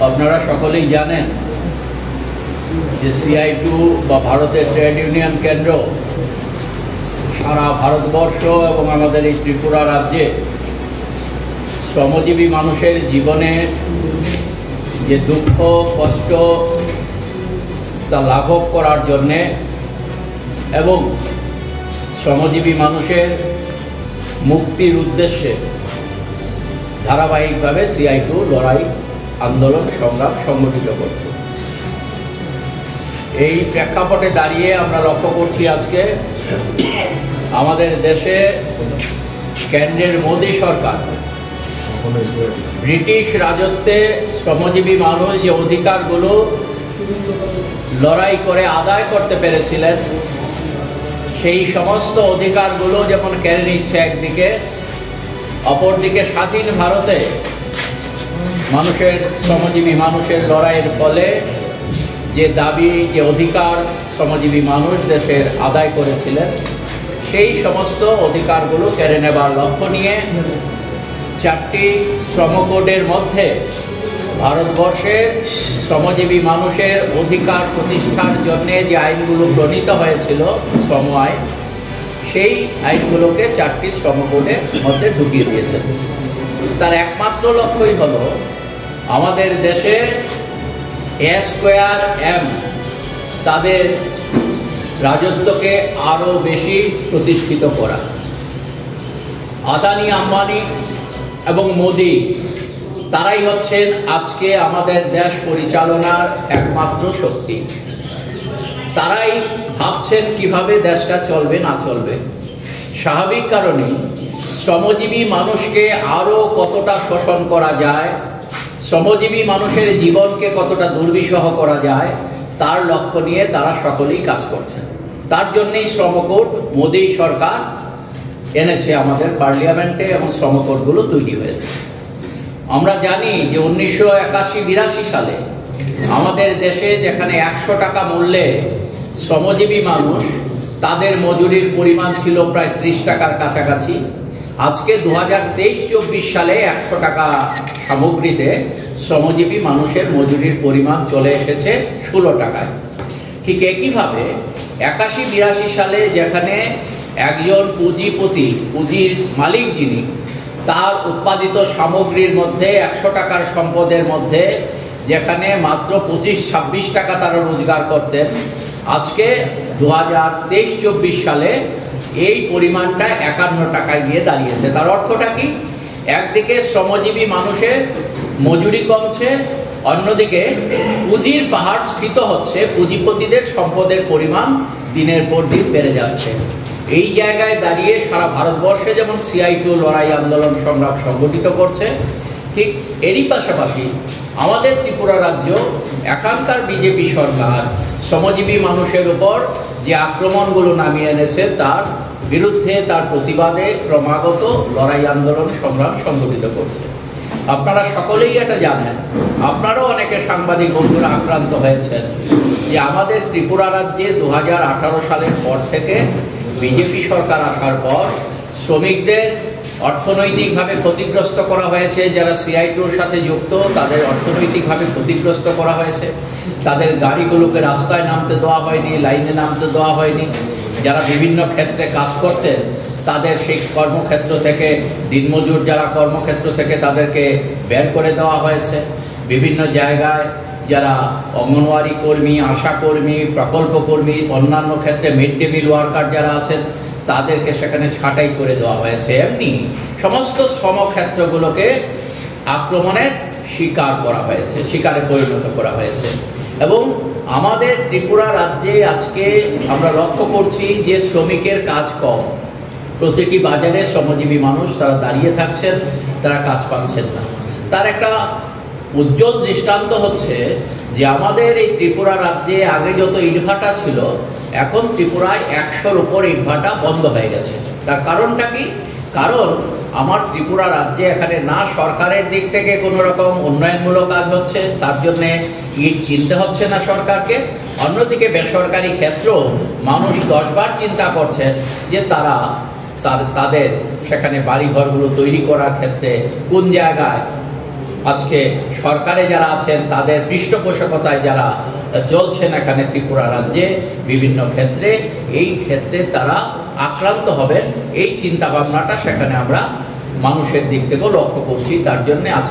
আপনারা সকলেই জানেন যে CI2 বা ভারতের ট্রেড ইউনিয়ন কেন্দ্র সারা ভারতবর্ষ এবং আমাদের এই ত্রিপুরা রাজ্যে শ্রমজীবী মানুষের জীবনে যে দুঃখ কষ্ট তা লাঘব করার জন্যে এবং শ্রমজীবী মানুষের মুক্তির উদ্দেশ্যে ধারাবাহিকভাবে CI2 লড়াই আন্দোলন সংগ্রাম সংগঠিত করছে। এই প্রেক্ষাপটে দাঁড়িয়ে আমরা লক্ষ্য করছি আজকে আমাদের দেশে কেন্দ্রের মোদী সরকার ব্রিটিশ রাজত্বে শ্রমজীবী মানুষ যে অধিকারগুলো লড়াই করে আদায় করতে পেরেছিলেন সেই সমস্ত অধিকারগুলো যেমন কেড়ে নিচ্ছে একদিকে, অপরদিকে স্বাধীন ভারতে শ্রমজীবী মানুষের লড়াইয়ের ফলে যে দাবি যে অধিকার শ্রমজীবী মানুষ দেশের আদায় করেছিলেন সেই সমস্ত অধিকারগুলো কেড়ে নেবার লক্ষ্য নিয়ে 4টি শ্রম কোডের মধ্যে ভারতবর্ষের শ্রমজীবী মানুষের অধিকার প্রতিষ্ঠার জন্য যে আইনগুলো প্রণীত হয়েছিল শ্রম আইন, সেই আইনগুলোকে 4টি শ্রম কোডের মধ্যে ঢুকিয়ে দিয়েছেন। তার একমাত্র লক্ষ্যই হলো আমাদের দেশে A²M তাদের রাজত্বকে আরো বেশি প্রতিষ্ঠিত করা। আদানি, আম্বানি এবং মোদি তারাই হচ্ছেন আজকে আমাদের দেশ পরিচালনার একমাত্র শক্তি। তারাই ভাবছেন কিভাবে দেশটা চলবে না চলবে। স্বাভাবিক কারণে শ্রমজীবী মানুষকে আরো কতটা শোষণ করা যায়, শ্রমজীবী মানুষের জীবনকে কতটা দুর্বিষহ করা যায় তার লক্ষ্য নিয়ে তারা সকলেই কাজ করছেন। তার জন্যই শ্রমকোড মোদী সরকার এনেছে আমাদের পার্লামেন্টে এবং শ্রমকোডগুলো তৈরি হয়েছে। আমরা জানি যে 1981-82 সালে আমাদের দেশে যেখানে 100 টাকা মূল্যে শ্রমজীবী মানুষ তাদের মজুরির পরিমাণ ছিল প্রায় 30 টাকার কাছাকাছি, আজকে 2023-24 সালে 100 টাকা সামগ্রীতে শ্রমজীবী মানুষের মজুরির পরিমাণ চলে এসেছে 16 টাকায়। ঠিক একইভাবে 81-82 সালে যেখানে একজন পুঁজিপতি, পুঁজির মালিক যিনি, তার উৎপাদিত সামগ্রীর মধ্যে 100 টাকার সম্পদের মধ্যে যেখানে মাত্র 25-26 টাকা তারা রোজগার করতেন, আজকে 2023-24 সালে এই পরিমাণটা 51 টাকায় গিয়ে দাঁড়িয়েছে। তার অর্থটা কি? একদিকে শ্রমজীবী মানুষের মজুরি কমছে, অন্যদিকে পুঁজির পাহাড় স্ফীত হচ্ছে, পুঁজিপতিদের সম্পদের পরিমাণ দিনের পর দিন বেড়ে যাচ্ছে। এই জায়গায় দাঁড়িয়ে সারা ভারতবর্ষে যেমন CI2 লড়াই আন্দোলন সংগ্রাম সংগঠিত করছে, ঠিক এরই পাশাপাশি আমাদের ত্রিপুরা রাজ্য এখানকার বিজেপি সরকার শ্রমজীবী মানুষের উপর যে আক্রমণগুলো নামিয়ে এনেছে তার বিরুদ্ধে, তার প্রতিবাদে ক্রমাগত লড়াই আন্দোলন সংগ্রাম সংগঠিত করছে। আপনারা সকলেই এটা জানেন, আপনারাও অনেকে সাংবাদিক বন্ধুরা আক্রান্ত হয়েছেন যে আমাদের ত্রিপুরা রাজ্যে 2018 সালের পর থেকে বিজেপি সরকার আসার পর শ্রমিকদের অর্থনৈতিকভাবে ক্ষতিগ্রস্ত করা হয়েছে। যারা CI2-র সাথে যুক্ত তাদের অর্থনৈতিকভাবে ক্ষতিগ্রস্ত করা হয়েছে, তাদের গাড়িগুলোকে রাস্তায় নামতে দেওয়া হয়নি, লাইনে নামতে দেওয়া হয়নি। যারা বিভিন্ন ক্ষেত্রে কাজ করতেন তাদের সেই কর্মক্ষেত্র থেকে, দিনমজুর যারা কর্মক্ষেত্র থেকে তাদেরকে বের করে দেওয়া হয়েছে। বিভিন্ন জায়গায় যারা অঙ্গনওয়াড়ি কর্মী, আশা কর্মী, প্রকল্প কর্মী, অন্যান্য ক্ষেত্রে মিড ডে মিল ওয়ার্কার যারা আছেন তাদেরকে সেখানে ছাঁটাই করে দেওয়া হয়েছে। এমনি সমস্ত শ্রমক্ষেত্রগুলোকে আক্রমণের শিকারে পরিণত করা হয়েছে। এবং আমাদের ত্রিপুরা রাজ্যে আজকে আমরা লক্ষ্য করছি যে শ্রমিকের কাজ কম। প্রতিটি বাজারে শ্রমজীবী মানুষ তারা দাঁড়িয়ে থাকছেন, তারা কাজ পাচ্ছেন না। তার একটা উজ্জ্বল দৃষ্টান্ত হচ্ছে যে আমাদের এই ত্রিপুরা রাজ্যে আগে যত ইটভাটা ছিল, এখন ত্রিপুরায় 100-র উপর ইটভাটা বন্ধ হয়ে গেছে। তার কারণটা কি? কারণ আমার ত্রিপুরা রাজ্যে এখানে না সরকারের দিক থেকে কোনো রকম উন্নয়নমূলক কাজ হচ্ছে, তার জন্য ইট কিনতে হচ্ছে না সরকারকে। অন্যদিকে বেসরকারি ক্ষেত্র মানুষ 10 বার চিন্তা করছে যে তাদের সেখানে বাড়িঘরগুলো তৈরি করার ক্ষেত্রে কোন জায়গায় আজকে সরকারে যারা আছেন তাদের পৃষ্ঠপোষকতায় যারা চলছেন এখানে ত্রিপুরা রাজ্যে বিভিন্ন ক্ষেত্রে, এই ক্ষেত্রে তারা আক্রান্ত হবেন, এই চিন্তা ভাবনাটা সেখানে আমরা মানুষের দিক থেকেও লক্ষ্য করছি। তার জন্য আজকে